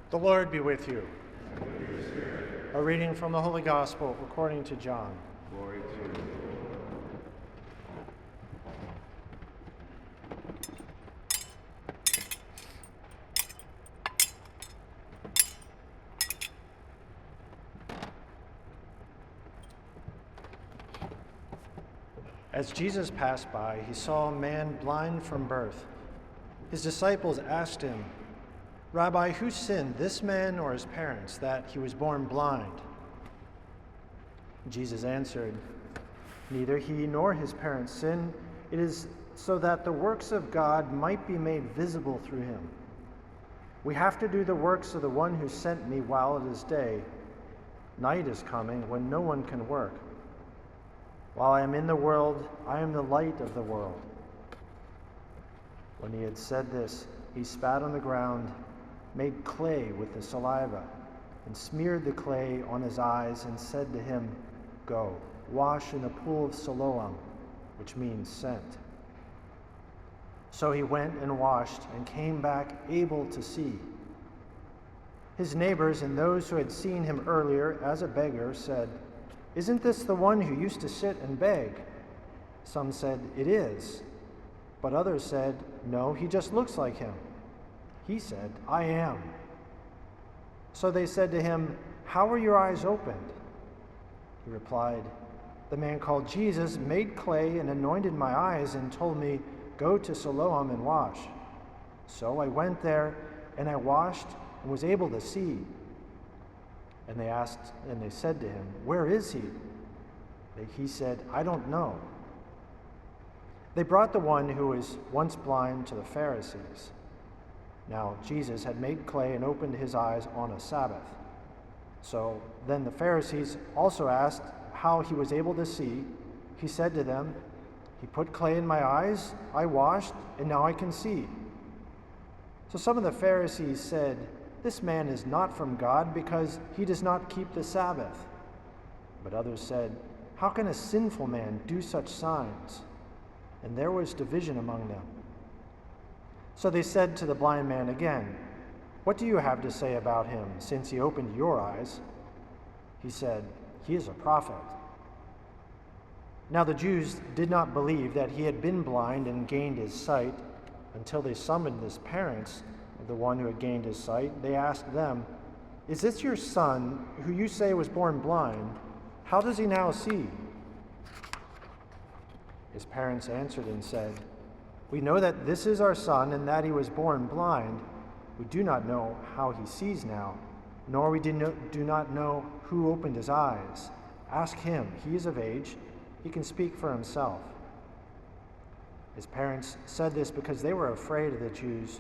The Lord be with you. And with your spirit. A reading from the Holy Gospel according to John. Glory to you. As Jesus passed by, he saw a man blind from birth. His disciples asked him, "Rabbi, who sinned, this man or his parents, that he was born blind?" Jesus answered, "Neither he nor his parents sinned. It is so that the works of God might be made visible through him. We have to do the works of the one who sent me while it is day. Night is coming when no one can work. While I am in the world, I am the light of the world." When he had said this, he spat on the ground, made clay with the saliva, and smeared the clay on his eyes, and said to him, "Go, wash in the pool of Siloam," which means sent. So he went and washed, and came back able to see. His neighbors and those who had seen him earlier as a beggar said, "Isn't this the one who used to sit and beg?" Some said, "It is." But others said, "No, he just looks like him." He said, "I am." So they said to him, "How were your eyes opened?" He replied, "The man called Jesus made clay and anointed my eyes and told me, 'Go to Siloam and wash.' So I went there and I washed and was able to see." And they said to him, "Where is he?" He said, "I don't know." They brought the one who was once blind to the Pharisees. Now Jesus had made clay and opened his eyes on a Sabbath. So then the Pharisees also asked how he was able to see. He said to them, "He put clay in my eyes, I washed, and now I can see." So some of the Pharisees said, "This man is not from God because he does not keep the Sabbath." But others said, "How can a sinful man do such signs?" And there was division among them. So they said to the blind man again, "What do you have to say about him, since he opened your eyes?" He said, "He is a prophet." Now the Jews did not believe that he had been blind and gained his sight until they summoned his parents of the one who had gained his sight. They asked them, "Is this your son, who you say was born blind? How does he now see?" His parents answered and said, "We know that this is our son and that he was born blind. We do not know how he sees now, nor we do not know who opened his eyes. Ask him, he is of age, he can speak for himself." His parents said this because they were afraid of the Jews.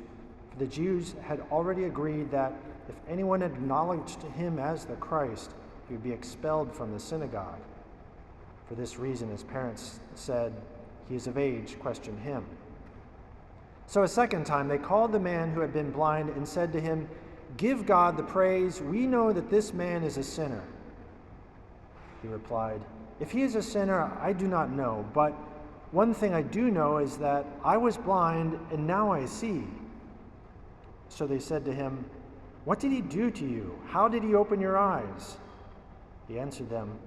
For the Jews had already agreed that if anyone acknowledged him as the Christ, he would be expelled from the synagogue. For this reason, his parents said, "He is of age, question him." So a second time they called the man who had been blind and said to him, "Give God the praise. We know that this man is a sinner." He replied, "If he is a sinner, I do not know. But one thing I do know is that I was blind and now I see." So they said to him, "What did he do to you? How did he open your eyes?" He answered them,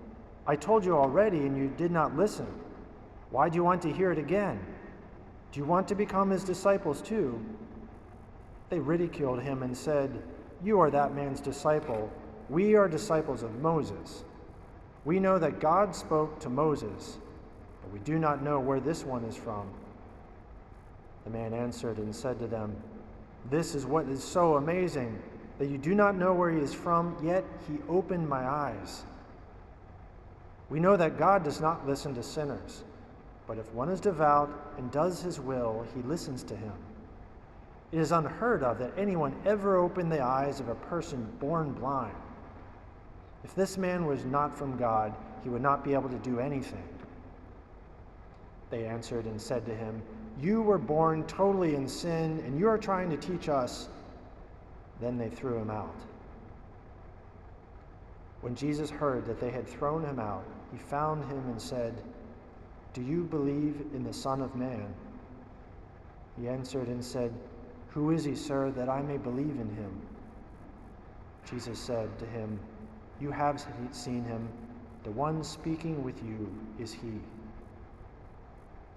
"I told you already and you did not listen. Why do you want to hear it again? Do you want to become his disciples too?" They ridiculed him and said, "You are that man's disciple. We are disciples of Moses. We know that God spoke to Moses, but we do not know where this one is from." The man answered and said to them, "This is what is so amazing, that you do not know where he is from, yet he opened my eyes. We know that God does not listen to sinners, but if one is devout and does his will, he listens to him. It is unheard of that anyone ever opened the eyes of a person born blind. If this man was not from God, he would not be able to do anything." They answered and said to him, "You were born totally in sin, and you are trying to teach us." Then they threw him out. When Jesus heard that they had thrown him out, he found him and said, "Do you believe in the Son of Man?" He answered and said, "Who is he, sir, that I may believe in him?" Jesus said to him, "You have seen him. The one speaking with you is he."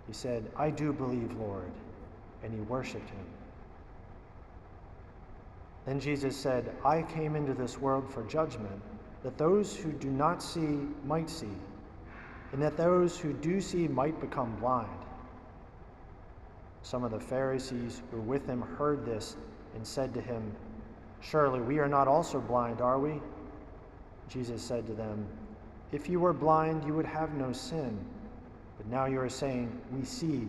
He said, "I do believe, Lord," and he worshiped him. Then Jesus said, "I came into this world for judgment, that those who do not see might see, and that those who do see might become blind." Some of the Pharisees who were with him heard this and said to him, "Surely we are not also blind, are we?" Jesus said to them, "If you were blind, you would have no sin. But now you are saying, 'We see,'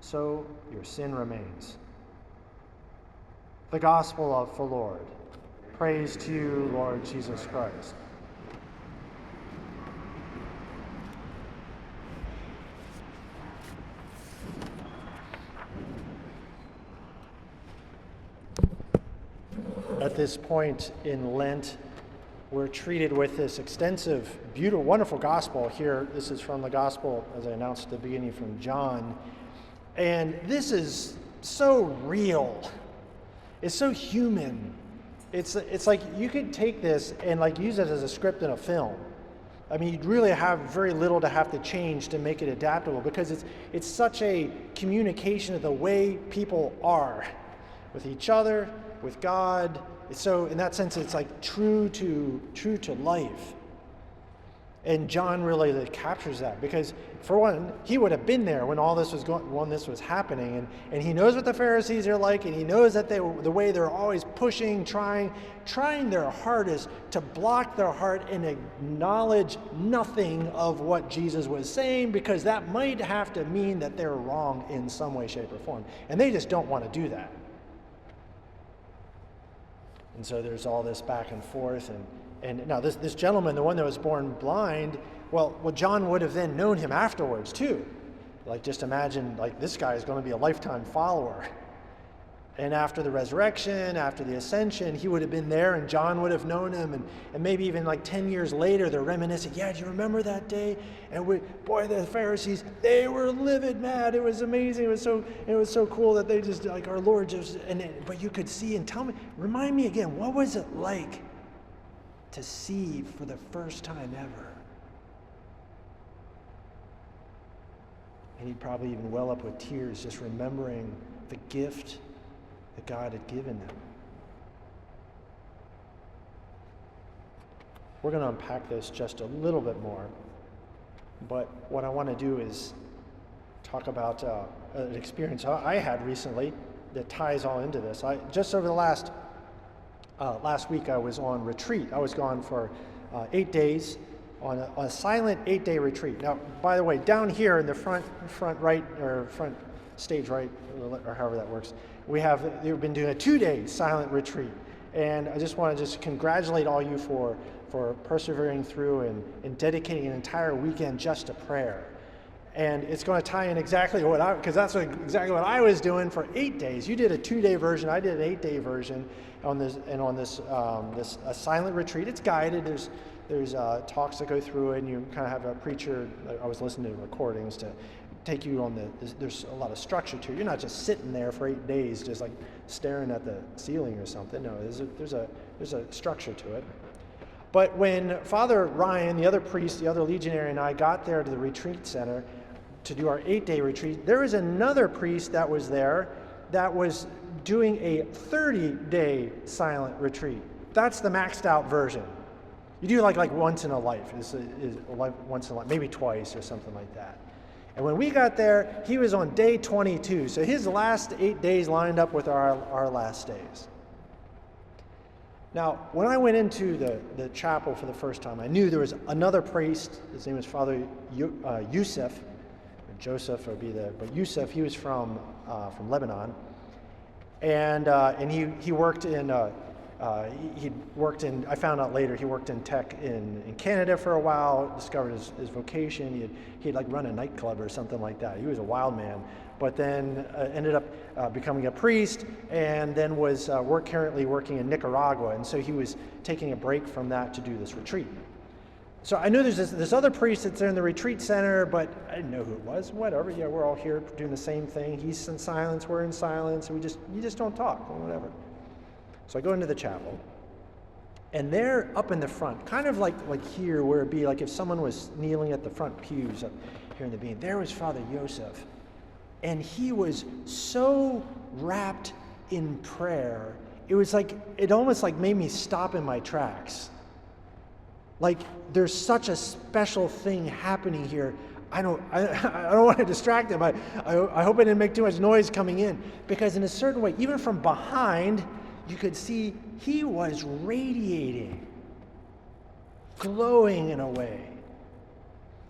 so your sin remains." The Gospel of the Lord. Praise to you, Lord Jesus Christ. At this point in Lent, we're treated with this extensive, beautiful, wonderful gospel here. This is from the gospel, as I announced at the beginning, from John. And this is so real. It's so human. It's like you could take this and like use it as a script in a film. I mean, you'd really have very little to have to change to make it adaptable, because it's such a communication of the way people are with each other, with God. So in that sense, it's like true to life. And John really captures that, because for one, he would have been there when all this was when this was happening, and he knows what the Pharisees are like, and he knows that the way they're always pushing, trying their hardest to block their heart and acknowledge nothing of what Jesus was saying, because that might have to mean that they're wrong in some way, shape, or form, and they just don't want to do that. And so there's all this back and forth, and now this gentleman, the one that was born blind, well, John would have then known him afterwards too. Like, just imagine, like, this guy is going to be a lifetime follower. And after the resurrection, after the ascension, he would have been there, and John would have known him, and maybe even like 10 years later, they're reminiscing, "Yeah, do you remember that day?" And the Pharisees, they were livid mad. It was amazing. It was so cool that they just, like, our Lord just, but you could see, and remind me again, what was it like to see for the first time ever? And he'd probably even well up with tears, just remembering the gift that God had given them. We're going to unpack this just a little bit more, but what I want to do is talk about an experience I had recently that ties all into this. Just over the last week, I was on retreat. I was gone for 8 days on a silent 8-day retreat. Now, by the way, down here in the front right, or front stage right, or however that works, they've been doing a 2-day silent retreat. And I just want to congratulate all you for persevering through and dedicating an entire weekend just to prayer. And it's going to tie in exactly because that's exactly what I was doing for 8 days. You did a 2-day version, I did an 8-day version on this a silent retreat. It's guided. There's talks that go through it, and you kind of have a preacher. I was listening to recordings to take you on there's a lot of structure to it. You're not just sitting there for 8 days just like staring at the ceiling or something. No, there's a structure to it. But when Father Ryan, the other priest, the other legionary, and I got there to the retreat center to do our 8-day retreat, there was another priest that was there that was doing a 30-day silent retreat. That's the maxed out version. You do like once in a life, once in a life, maybe twice or something like that. And when we got there, he was on day 22. So his last 8 days lined up with our last days. Now, when I went into the chapel for the first time, I knew there was another priest. His name was Father Yusuf. Joseph would be but Yusuf, he was from Lebanon. And he worked in, I found out later, he worked in tech in Canada for a while, discovered his vocation. He'd like run a nightclub or something like that. He was a wild man, but then ended up becoming a priest, and then was currently working in Nicaragua. And so he was taking a break from that to do this retreat. So I knew there's this other priest that's in the retreat center, but I didn't know who it was. Whatever, yeah, we're all here doing the same thing. He's in silence, we're in silence, and you just don't talk, or whatever. So I go into the chapel, And they're up in the front, kind of like here, where it'd be like if someone was kneeling at the front pews up here in the beam. There was Father Joseph. And he was so wrapped in prayer, it almost like made me stop in my tracks. Like there's such a special thing happening here. I don't want to distract him. I hope I didn't make too much noise coming in, because in a certain way, even from behind, you could see he was radiating, glowing in a way.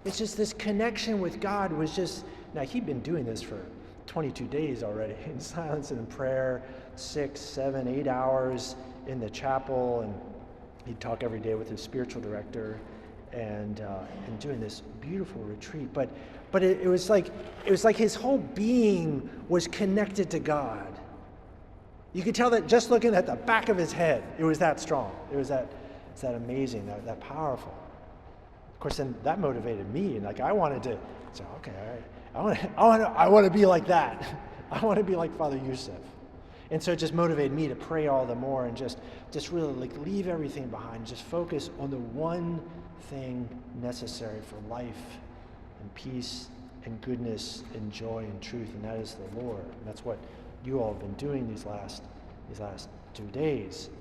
It's just this connection with God was just, now he'd been doing this for 22 days already, in silence and in prayer, 6, 7, 8 hours in the chapel, and he'd talk every day with his spiritual director, and doing this beautiful retreat. But it was like his whole being was connected to God. You could tell that just looking at the back of his head, it was that strong. It was that amazing, that powerful. Of course, then that motivated me, and like I wanted to say, okay, all right, I want to be like that. I want to be like Father Yusuf. And so it just motivated me to pray all the more and just really like leave everything behind and just focus on the one thing necessary for life and peace and goodness and joy and truth, and that is the Lord. And that's what you all have been doing these last 2 days.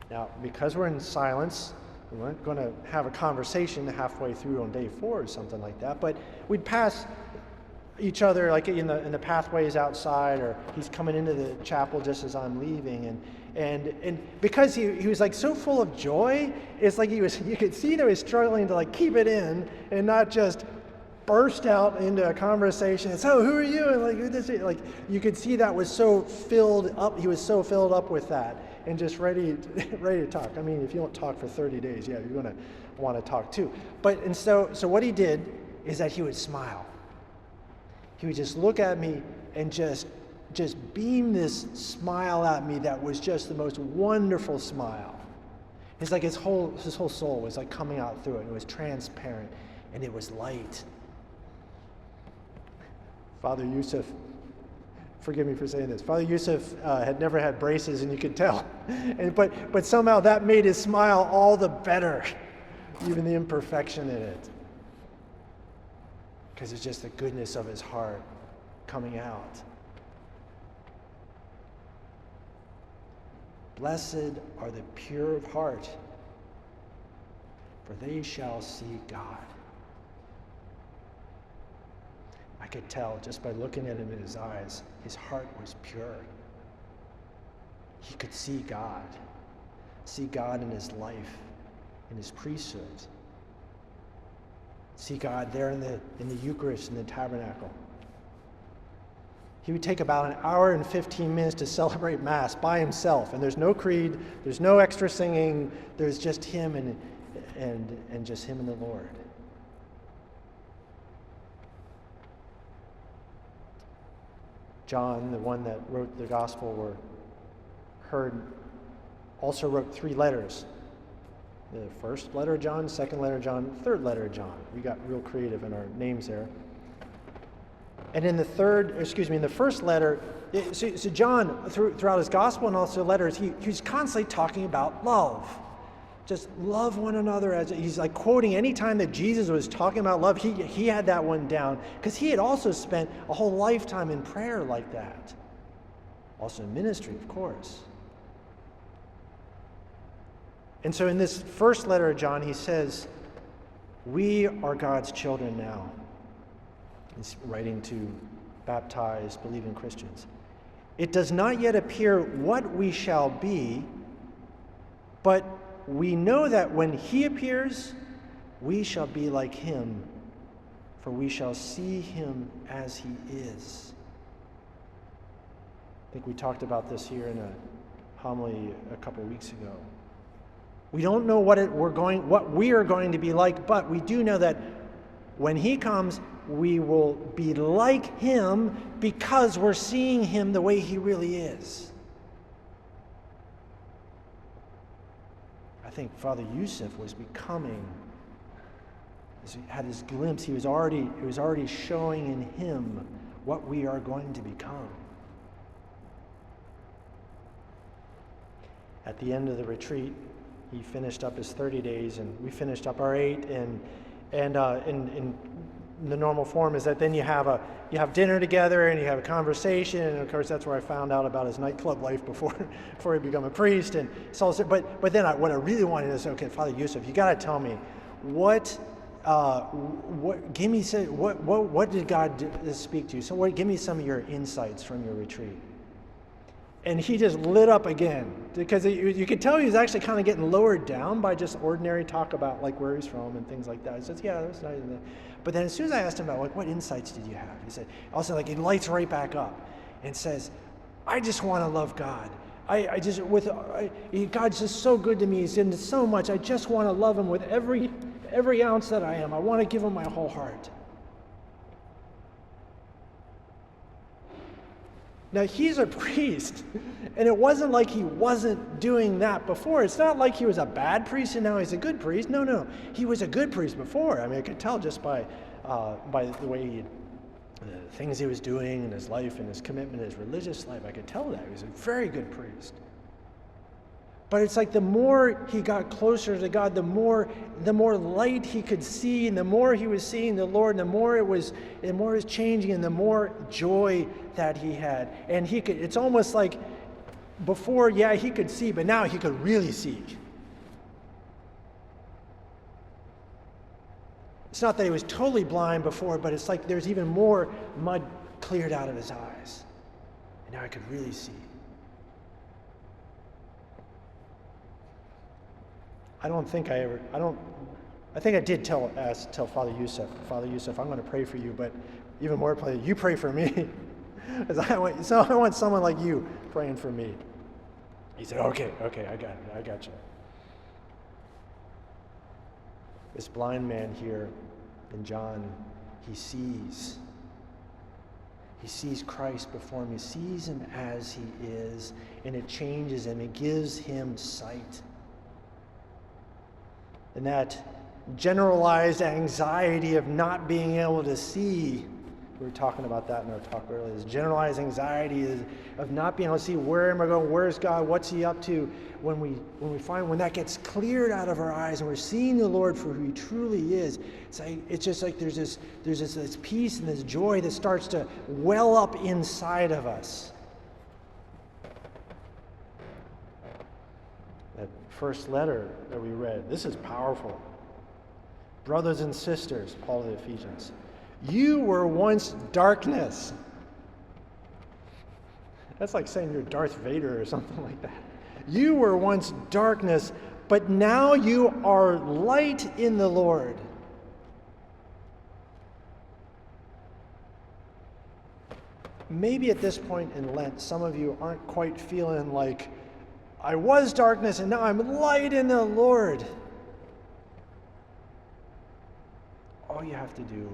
Now, because we're in silence, we weren't going to have a conversation halfway through on day 4 or something like that, but we'd pass each other like in the pathways outside, or he's coming into the chapel just as I'm leaving, and because he was like so full of joy, it's like you could see that he was struggling to like keep it in and not just burst out into a conversation. And so, who are you? And like, who this is? Like, you could see that was so filled up. He was so filled up with that, and just ready to talk. I mean, if you don't talk for 30 days, yeah, you're going to want to talk too. So what he did is that he would smile. He would just look at me and just beam this smile at me that was just the most wonderful smile. It's like his whole soul was like coming out through it. It was transparent and it was light. Father Yusuf, forgive me for saying this, Father Yusuf had never had braces, and you could tell. But somehow that made his smile all the better, even the imperfection in it. Because it's just the goodness of his heart coming out. Blessed are the pure of heart, for they shall see God. I could tell just by looking at him in his eyes, his heart was pure. He could see God in his life, in his priesthood. See God there in the Eucharist, in the tabernacle. He would take about an hour and 15 minutes to celebrate Mass by himself, and there's no creed, there's no extra singing, there's just him and just him and the Lord. John, the one that wrote the gospel, also wrote 3 letters. The first letter of John, second letter of John, third letter of John. We got real creative in our names there. And in the first letter, so John, throughout his gospel and also letters, he's constantly talking about love. Just love one another. As he's like quoting any time that Jesus was talking about love, he had that one down, because he had also spent a whole lifetime in prayer like that. Also in ministry, of course. And so in this first letter of John, he says, we are God's children now. He's writing to baptized, believing Christians. It does not yet appear what we shall be, but we know that when he appears, we shall be like him, for we shall see him as he is. I think we talked about this here in a homily a couple weeks ago. We don't know what we are going to be like, but we do know that when he comes, we will be like him because we're seeing him the way he really is. I think Father Yusuf was becoming, as he had his glimpse, he was already showing in him what we are going to become. At the end of the retreat, he finished up his 30 days, and we finished up our 8. And in the normal form is that then you have dinner together and you have a conversation. And of course, that's where I found out about his nightclub life before he became a priest. And so, but then what I really wanted is, okay, Father Yusuf, you got to tell me what did God speak to you? So give me some of your insights from your retreat. And he just lit up again, because you could tell he was actually kind of getting lowered down by just ordinary talk about like where he's from and things like that. He says, yeah, that's nice. But then as soon as I asked him about like what insights did you have, he said, also like it lights right back up and says, I just want to love God. God's just so good to me. He's done so much. I just want to love him with every ounce that I am. I want to give him my whole heart. Now, he's a priest, and it wasn't like he wasn't doing that before. It's not like he was a bad priest and now he's a good priest. No. He was a good priest before. I mean, I could tell just by the way the things he was doing in his life and his commitment, his religious life. I could tell that. He was a very good priest. But it's like the more he got closer to God, the more light he could see, and the more he was seeing the Lord, and the more it was changing, and the more joy that he had. And it's almost like before, yeah, he could see, but now he could really see. It's not that he was totally blind before, but it's like there's even more mud cleared out of his eyes. And now I could really see. I think I did tell Father Yusuf, I'm going to pray for you, but even more, you pray for me. Because I want someone like you praying for me. He said, okay, I got you. This blind man here in John, he sees Christ before him. He sees him as he is, and it changes him. It gives him sight. And that generalized anxiety of not being able to see, we were talking about that in our talk earlier, this generalized anxiety of not being able to see, where am I going, where's God, what's he up to, when that gets cleared out of our eyes and we're seeing the Lord for who he truly is, it's just like there's this peace and this joy that starts to well up inside of us. That first letter that we read, this is powerful. Brothers and sisters, Paul to the Ephesians, you were once darkness. That's like saying you're Darth Vader or something like that. You were once darkness, but now you are light in the Lord. Maybe at this point in Lent, some of you aren't quite feeling like, I was darkness and now I'm light in the Lord. All you have to do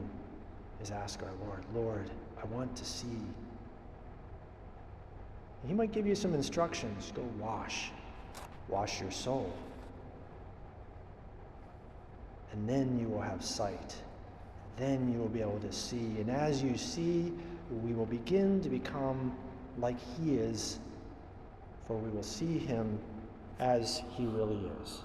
is ask our Lord, I want to see. He might give you some instructions. Go wash your soul. And then you will have sight. Then you will be able to see. And as you see, we will begin to become like he is, for we will see him as he really is.